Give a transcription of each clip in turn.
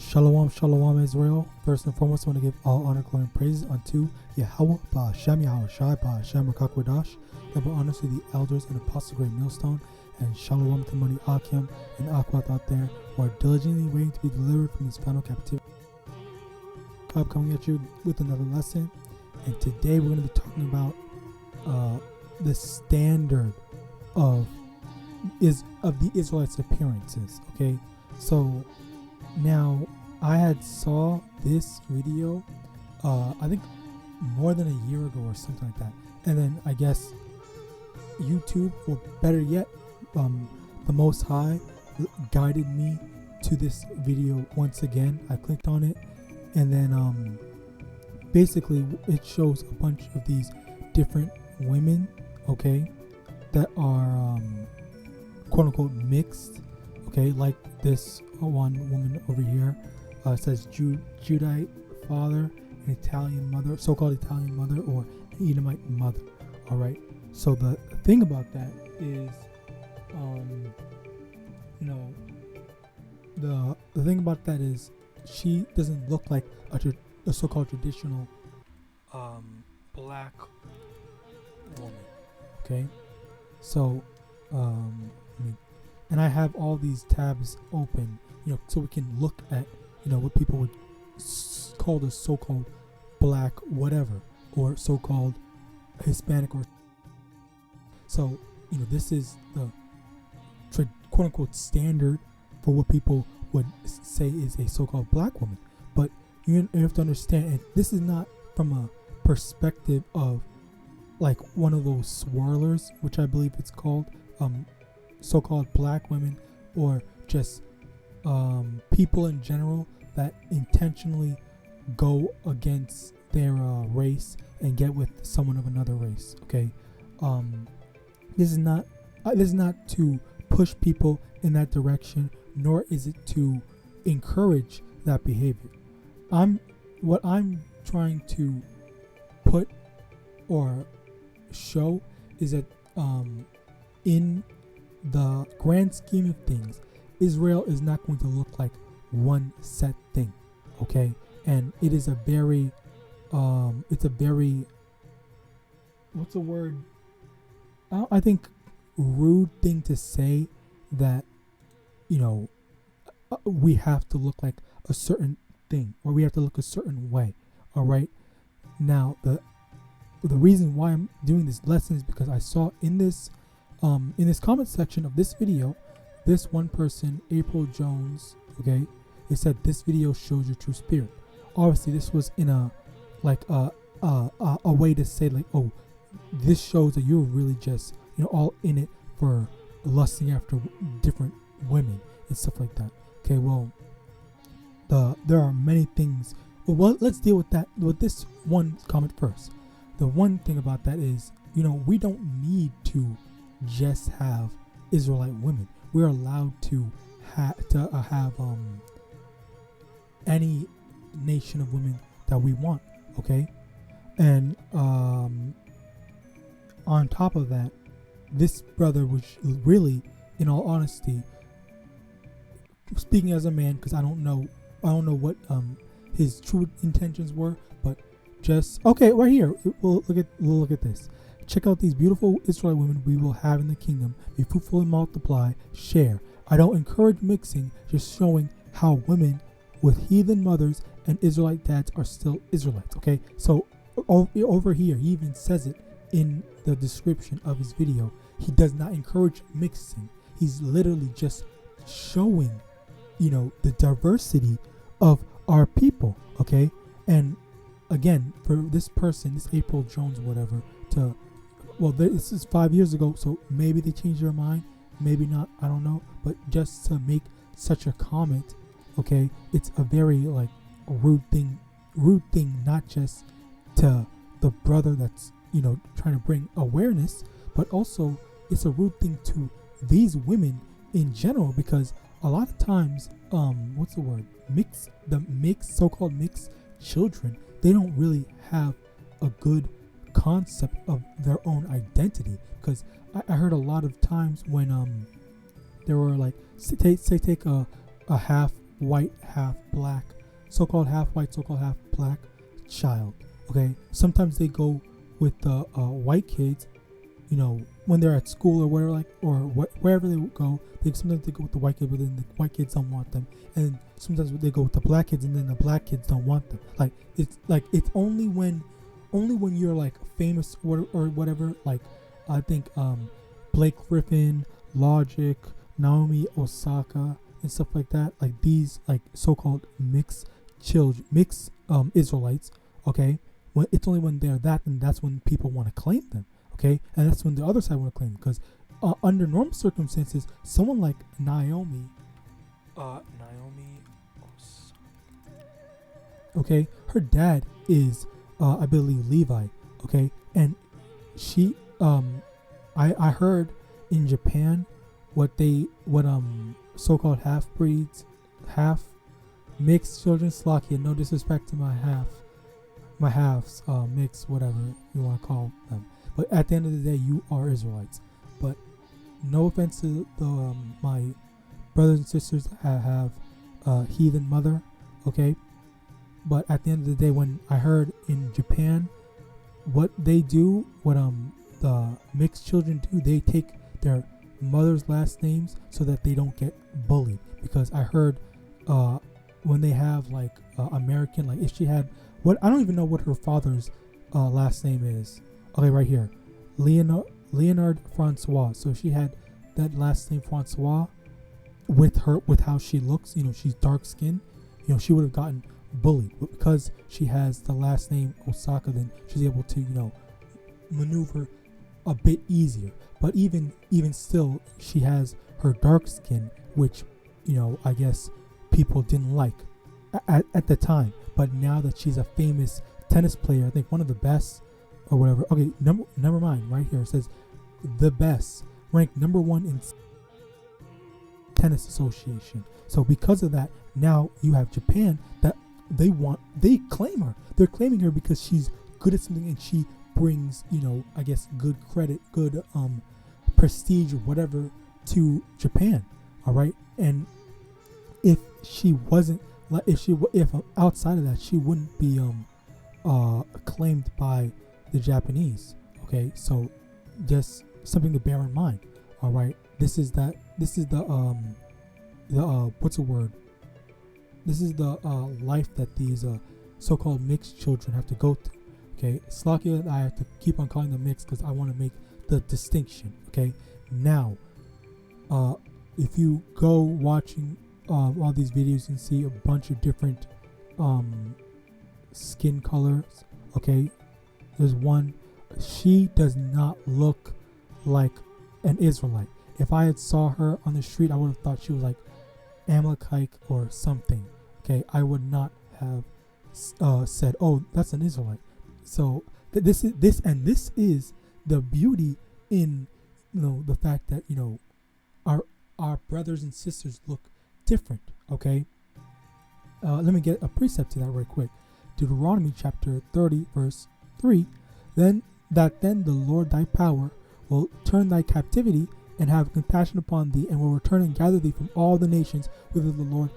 Shalom, shalom, Israel. First and foremost, I want to give all honor, glory, and praises unto YAHAWAH, YAHAWASHI, wcguerkiejejkhkvukefhiuvgyjgukerihu. Double honors to the elders and apostles of Great Millstone, and shalom to MANYAMAN and AHPARYAM out there who are diligently waiting to be delivered from this final captivity. I'm coming at you with another lesson, and today we're going to be talking about the standard of the Israelites' appearances. Okay, so now I had saw this video I think more than a year ago or something like that, and then I guess YouTube, or better yet, the Most High guided me to this video once again. I clicked on it, and then basically it shows a bunch of these different women, okay, that are quote unquote mixed, okay, like this one woman over here says Judite father, an Italian mother, so-called Italian mother, or an Edomite mother. All right, so the thing about that is the thing about that is she doesn't look like a so-called traditional black woman. Okay, so and I have all these tabs open, so we can look at, what people would call the so-called black whatever, or so-called Hispanic, or so, this is the quote-unquote standard for what people would say is a so-called black woman. But you have to understand, and this is not from a perspective of like one of those swirlers, which I believe it's called, so-called black women, or just people in general that intentionally go against their race and get with someone of another race. Okay, this is not to push people in that direction, nor is it to encourage that behavior. What I'm trying to put or show is that in the grand scheme of things, Israel is not going to look like one set thing, okay? And it is a very what's the word? I think rude thing to say that, we have to look like a certain thing, or we have to look a certain way. All right. Now the reason why I'm doing this lesson is because I saw in this comment section of this video, this one person, April Jones, okay, it said this video shows your true spirit. Obviously, this was in a way to say like, oh, this shows that you're really just all in it for lusting after different women and stuff like that. Okay, well, there are many things. Well, let's deal with that, with this one comment first. The one thing about that is, we don't need to just have Israelite women. We're allowed to have any nation of women that we want. Okay, and on top of that, this brother was really, in all honesty, speaking as a man, because I don't know what his true intentions were, but just okay, right here, we'll look at this. Check out these beautiful Israelite women we will have in the kingdom. Be fruitful and multiply, share. I don't encourage mixing, just showing how women with heathen mothers and Israelite dads are still Israelites. Okay, so over here, he even says it in the description of his video. He does not encourage mixing. He's literally just showing, the diversity of our people. Okay, and again, for this person, this April Jones, whatever, this is 5 years ago, so maybe they changed their mind, maybe not, I don't know, but just to make such a comment, okay, it's a very rude thing, not just to the brother that's trying to bring awareness, but also it's a rude thing to these women in general, because a lot of times, what's the word? So-called mixed children, they don't really have a good concept of their own identity, because I heard a lot of times when there were like, say take a half white, half black, so-called half white, so-called half black child. Okay, sometimes they go with the white kids, you know, when they're at school or whatever, like, or wherever they go. Sometimes they go with the white kids, but then the white kids don't want them, and sometimes they go with the black kids, and then the black kids don't want them. It's only when you're like famous or whatever. Like I think Blake Griffin, Logic, Naomi Osaka, and stuff like that. Like these like so-called mixed Israelites. Okay, when it's only when they're that, and that's when people want to claim them. Okay, and that's when the other side want to claim them, because under normal circumstances, someone like Naomi, okay, her dad is I believe Levi. Okay, and she I heard in Japan what so-called half breeds, half mixed children, Slakia, no disrespect to my halves, mixed, whatever you want to call them, but at the end of the day, you are Israelites. But no offense to my brothers and sisters that have heathen mother, okay, but at the end of the day, when I heard in Japan what they do, what the mixed children do, they take their mother's last names so that they don't get bullied. Because I heard when they have like American, like if she had I don't even know what her father's last name is. Okay, right here, Leonard Francois. So she had that last name Francois with how she looks. You know, she's dark skinned. You know, she would have gotten bullied, but because she has the last name Osaka, then she's able to, you know, maneuver a bit easier. But even still, she has her dark skin, which, you know, I guess people didn't like at the time. But now that she's a famous tennis player, I think one of the best or whatever. Okay, never mind. Right here it says the best, ranked number 1 in tennis association. So because of that, now you have Japan that they claim her. They're claiming her because she's good at something, and she brings, you know, I guess good credit, good prestige or whatever to Japan. All right, and if she wasn't, if outside of that, she wouldn't be claimed by the Japanese. Okay, so just something to bear in mind. All right, this is the what's the word? This is the life that these so-called mixed children have to go through. Okay, Slakia, I have to keep on calling them mixed because I want to make the distinction. Okay, now, if you go watching all these videos and see a bunch of different skin colors, okay, there's one. She does not look like an Israelite. If I had saw her on the street, I would have thought she was like Amalekite or something. Okay, I would not have said, "Oh, that's an Israelite." So this is the beauty in, you know, the fact that, you know, our brothers and sisters look different. Okay, let me get a precept to that right quick. Deuteronomy chapter 30 verse 3. Then the Lord thy power will turn thy captivity and have compassion upon thee, and will return and gather thee from all the nations whither the Lord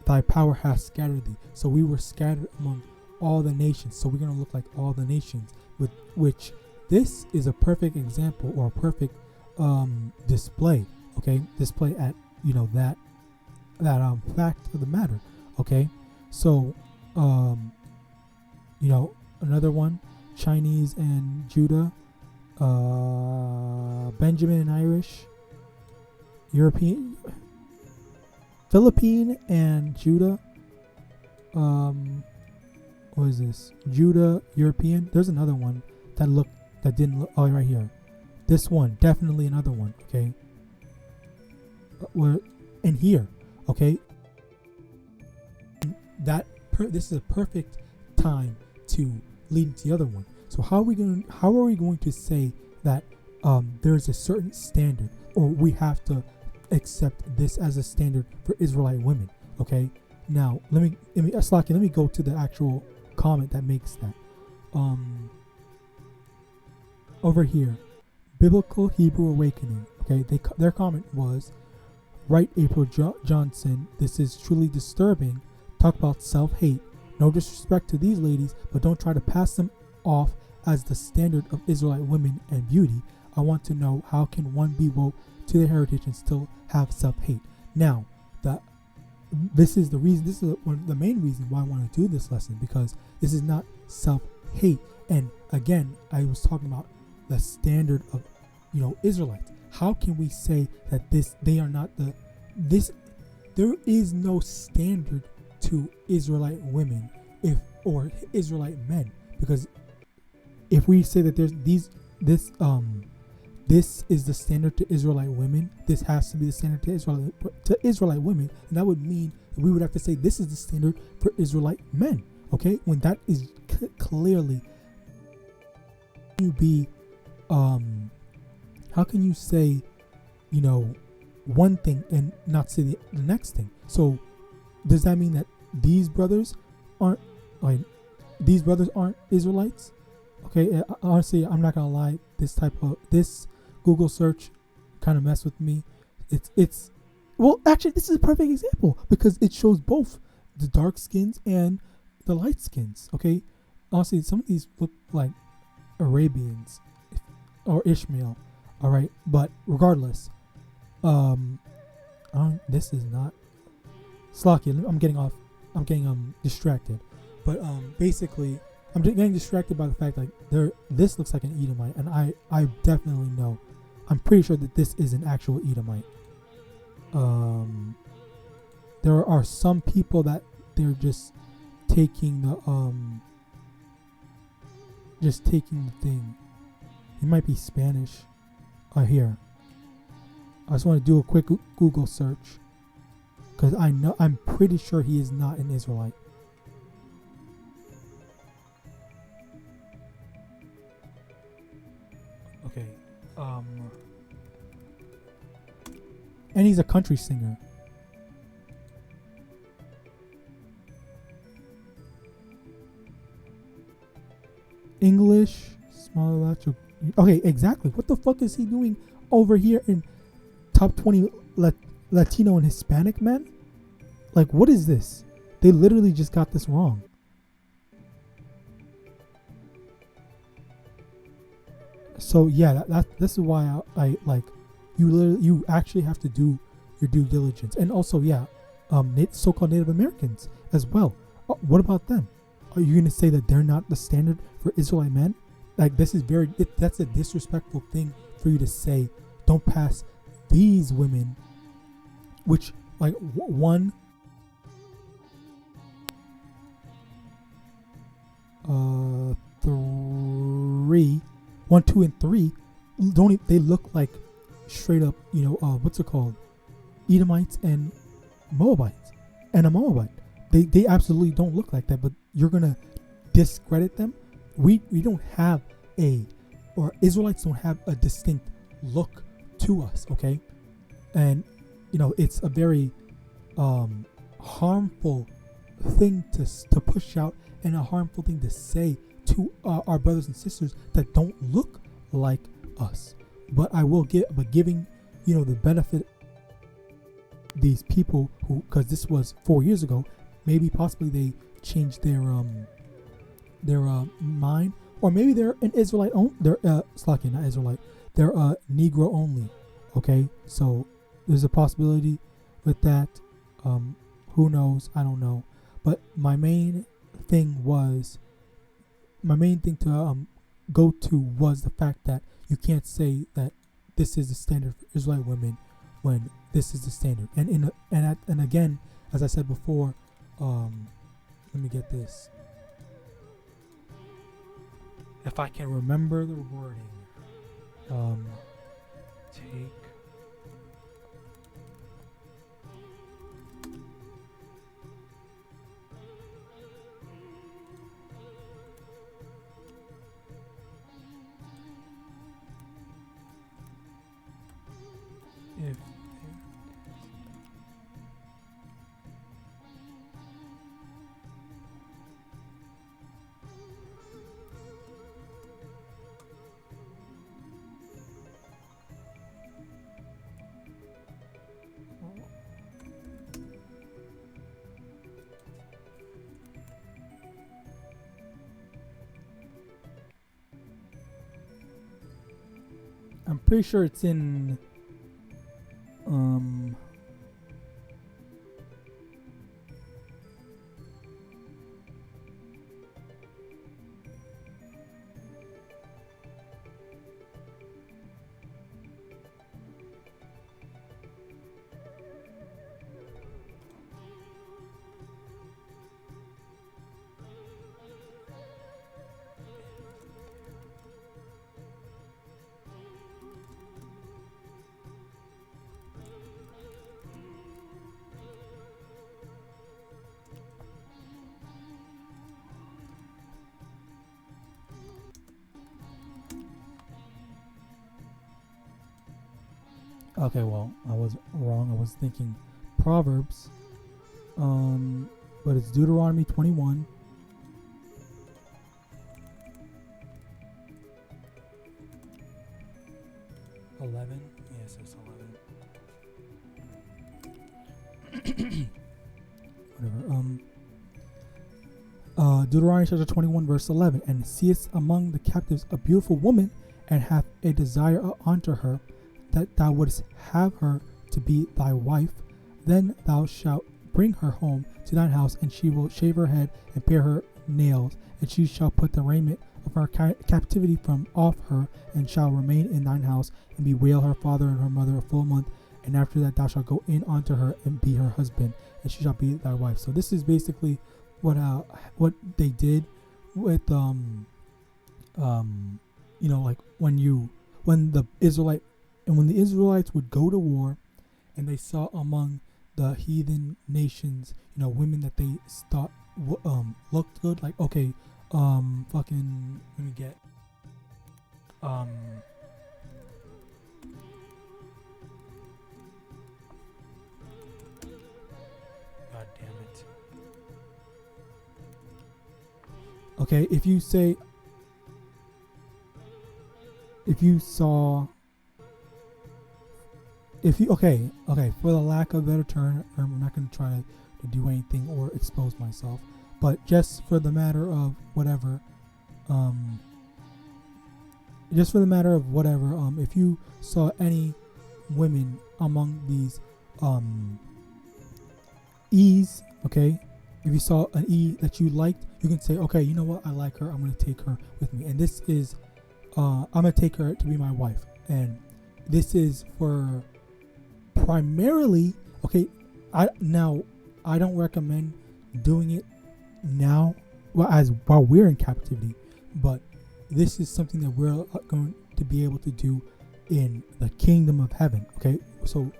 thy power hath scattered thee. So we were scattered among all the nations. So we're going to look like all the nations, with which this is a perfect example, or a perfect display. Okay, display at, you know, that fact of the matter. Okay, so you know, another one, Chinese and Judah, Benjamin and Irish, European, Philippine and Judah. What is this? Judah, European. There's another one that didn't look. Oh, right here. This one, definitely another one. Okay. We're in here. Okay. This is a perfect time to lead into the other one. So how are we going to say that there's a certain standard, or we have to accept this as a standard for Israelite women? Okay. Now let me go to the actual comment that makes that. Over here, Biblical Hebrew Awakening. Okay, their comment was, Right, April Johnson. This is truly disturbing. Talk about self-hate. No disrespect to these ladies, but don't try to pass them off as the standard of Israelite women and beauty. I want to know, how can one be woke to their heritage and still have self-hate? Now, this is the reason. This is one of the main reasons why I want to do this lesson, because this is not self-hate. And again, I was talking about the standard of, Israelites. How can we say that they are not there is no standard to Israelite women or Israelite men? Because if we say that there's this is the standard to Israelite women, this has to be the standard to Israelite women, and that would mean that we would have to say this is the standard for Israelite men. Okay, when that is clearly, how can you say, one thing and not say the next thing? So does that mean that these brothers aren't Israelites? Okay, honestly, I'm not gonna lie. This Google search kind of messed with me. Well, actually, this is a perfect example because it shows both the dark skins and the light skins. Okay, honestly, some of these look like Arabians or Ishmael. All right, but regardless, this is not Slocky. I'm getting distracted, but basically, I'm just getting distracted by the fact this looks like an Edomite, and I definitely know, I'm pretty sure that this is an actual Edomite. There are some people that they're just taking the thing. It might be Spanish. Here, I just want to do a quick Google search because I'm pretty sure he is not an Israelite. Okay, and he's a country singer. English, small electric. Okay, exactly. What the fuck is he doing over here in top 20 Latino and Hispanic men? Like, what is this? They literally just got this wrong. So yeah, this is why I like you actually have to do your due diligence. And also, yeah, so-called Native Americans as well. What about them? Are you going to say that they're not the standard for Israelite men? Like, this is that's a disrespectful thing for you to say. Don't pass these women, which, like, one, 2, and 3, they look like straight up, what's it called? Edomites and Moabites. And a Moabite. They absolutely don't look like that, but you're going to discredit them? We don't have or Israelites don't have a distinct look to us, okay? And, it's a very harmful thing to push out, and a harmful thing to say to our brothers and sisters that don't look like us. But I will giving, the benefit these people who, because this was 4 years ago, maybe possibly they changed their mind, or maybe they're an Israelite. They're Slocky, not Israelite. They're Negro only. Okay, so there's a possibility with that. Who knows? I don't know. But my main thing to go to was the fact that you can't say that this is the standard for Israelite women when this is the standard. And again, as I said before, let me get this. If I can remember the wording, take. If I'm pretty sure it's in okay, well, I was wrong. I was thinking Proverbs, but it's Deuteronomy 21. Yes, it's 11. Whatever. Deuteronomy chapter 21, verse 11. And seest among the captives a beautiful woman, and hath a desire unto her, that thou wouldst have her to be thy wife, then thou shalt bring her home to thine house, and she will shave her head and pare her nails, and she shall put the raiment of her captivity from off her, and shall remain in thine house, and bewail her father and her mother a full month. And after that thou shalt go in unto her and be her husband, and she shall be thy wife. So this is basically what they did with like when the Israelites would go to war, and they saw among the heathen nations, women that they thought looked good, like, okay, fucking, let me get, God damn it. Okay, if you for the lack of a better term, I'm not going to try to do anything or expose myself, but just for the matter of whatever, if you saw any women among these E's, okay, if you saw an E that you liked, you can say, okay, you know what, I like her, I'm going to take her with me, and this is I'm going to take her to be my wife. And this is for primarily, okay, I don't recommend doing it now while we're in captivity, but this is something that we're going to be able to do in the kingdom of heaven. Okay, so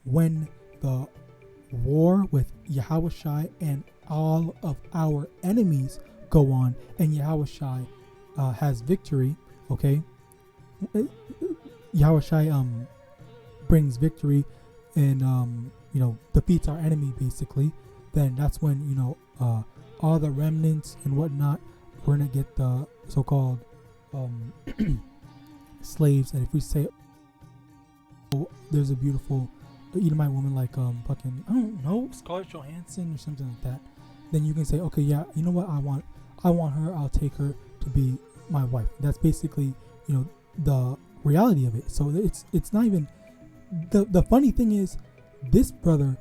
when the war with YAHAWASHI and all of our enemies go on, and YAHAWASHI has victory, okay, YAHAWASHI brings victory and defeats our enemy, basically, then that's when all the remnants and whatnot, we're gonna get the so-called slaves. And if we say, oh, there's a beautiful Edomite woman like fucking, I don't know, Scarlett Johansson or something like that, then you can say, okay, yeah, you know what, I want her, I'll take her to be my wife. That's basically the reality of it. So it's not even the funny thing is, this brother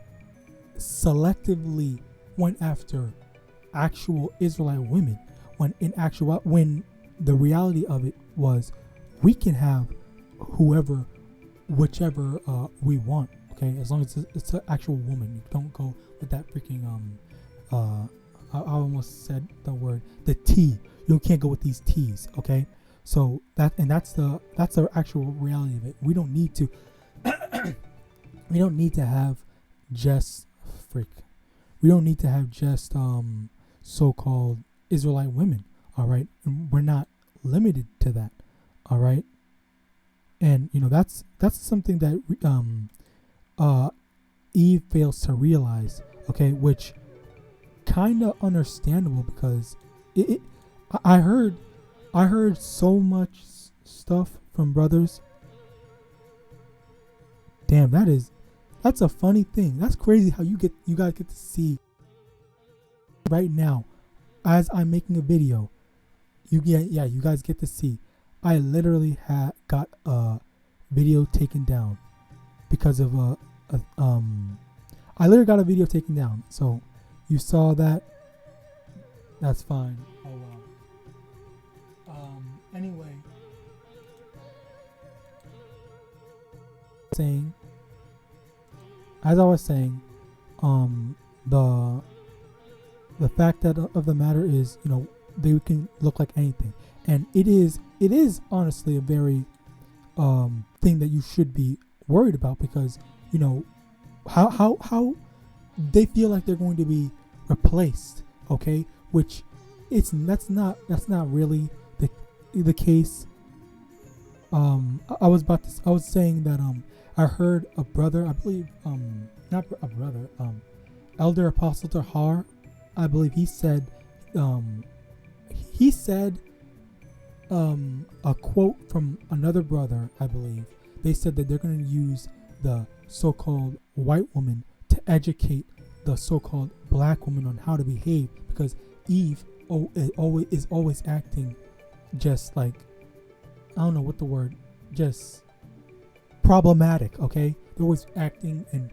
selectively went after actual Israelite women, when the reality of it was, we can have whichever we want, okay, as long as it's an actual woman. You don't go with that freaking I almost said the word, the T. You can't go with these T's, okay? So that's the actual reality of it. We don't need to have just so-called Israelite women, all right? And we're not limited to that, all right? And that's something that Eve fails to realize, okay, which kind of understandable, because I heard so much stuff from brothers. Damn, that's a funny thing. That's crazy how you guys get to see right now as I'm making a video. You guys get to see. I literally got a video taken down because of I literally got a video taken down. So you saw that. That's fine. Oh wow. Anyway, as I was saying, the fact that of the matter is, they can look like anything, and it is honestly a very thing that you should be worried about, because how they feel like they're going to be replaced, okay, which that's not really the case. I was saying that I heard a brother, I believe, not a brother, Elder Apostle Tahar, I believe he said a quote from another brother, I believe. They said that they're going to use the so-called white woman to educate the so-called black woman on how to behave, because Eve is always acting just like, I don't know what the word, just problematic, okay? They're always acting and,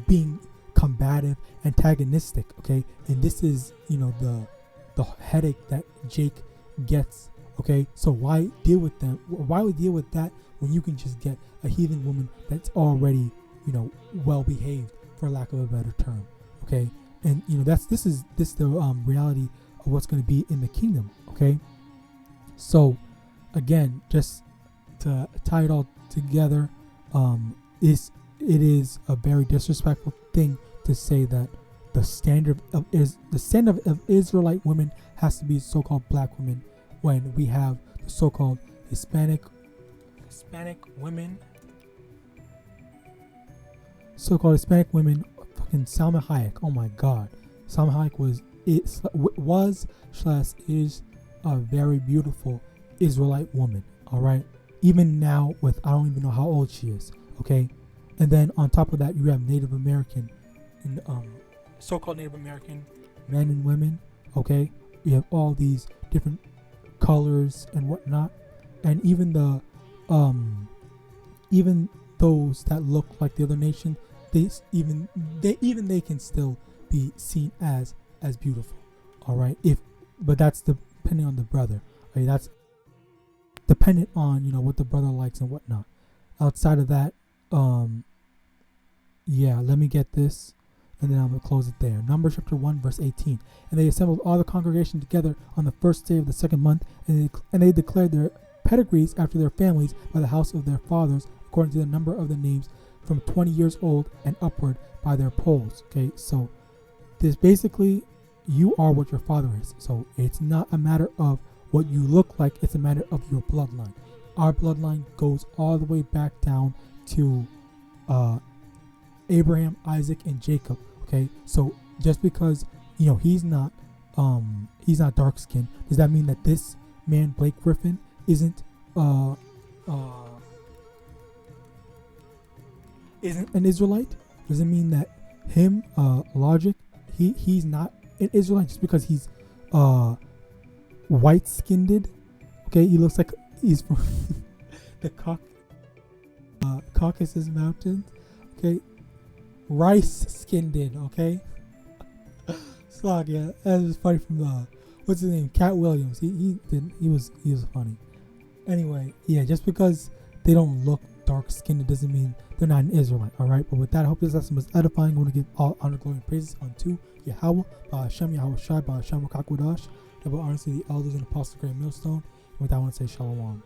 being combative, antagonistic, okay? And this is, the headache that Jake gets, okay? So why deal with them? Why would deal with that when you can just get a heathen woman that's already, well behaved, for lack of a better term, okay? And this is the reality of what's going to be in the kingdom, okay? So again, just to tie it all together, it is a very disrespectful thing to say that the standard of Israelite women has to be so-called black women, when we have the so-called Hispanic women, fucking Salma Hayek. Oh my God, Salma Hayek is a very beautiful Israelite woman. All right, even now, with I don't even know how old she is. Okay, and then on top of that, you have Native American and so-called Native American men and women. Okay, we have all these different colors and whatnot, and even those that look like the other nation, they can still be seen as beautiful. All right, but that's depending on the brother. Okay, that's dependent on what the brother likes and whatnot. Outside of that, let me get this, and then I'm going to close it there. Numbers chapter 1 verse 18. And they assembled all the congregation together on the first day of the second month, and they declared their pedigrees after their families by the house of their fathers, according to the number of the names, from 20 years old and upward, by their polls. Okay, so this basically, you are what your father is. So it's not a matter of what you look like, it's a matter of your bloodline. Our bloodline goes all the way back down to Abraham, Isaac, and Jacob. Okay, so just because he's not dark skinned, does that mean that this man Blake Griffin isn't an Israelite? Does it mean that him Logic, he's not an Israelite just because he's white skinned? Okay, he looks like he's from the Caucasus Mountains. Okay, rice skinned. Okay, Slog, yeah, that was funny from what's his name, Cat Williams. He was funny. Anyway, yeah, just because they don't look dark skinned, it doesn't mean they're not an Israelite. All right, but with that, I hope this lesson was edifying. I want to give all honor, glory, and praises unto Yahawah, BaHashem, YAHAWASHI, BaHashem, wcguerkiejejkhkvukefhiuvgyjgukerihu, double honors to the elders and apostles of Great Millstone. And with that, I want to say Shalom.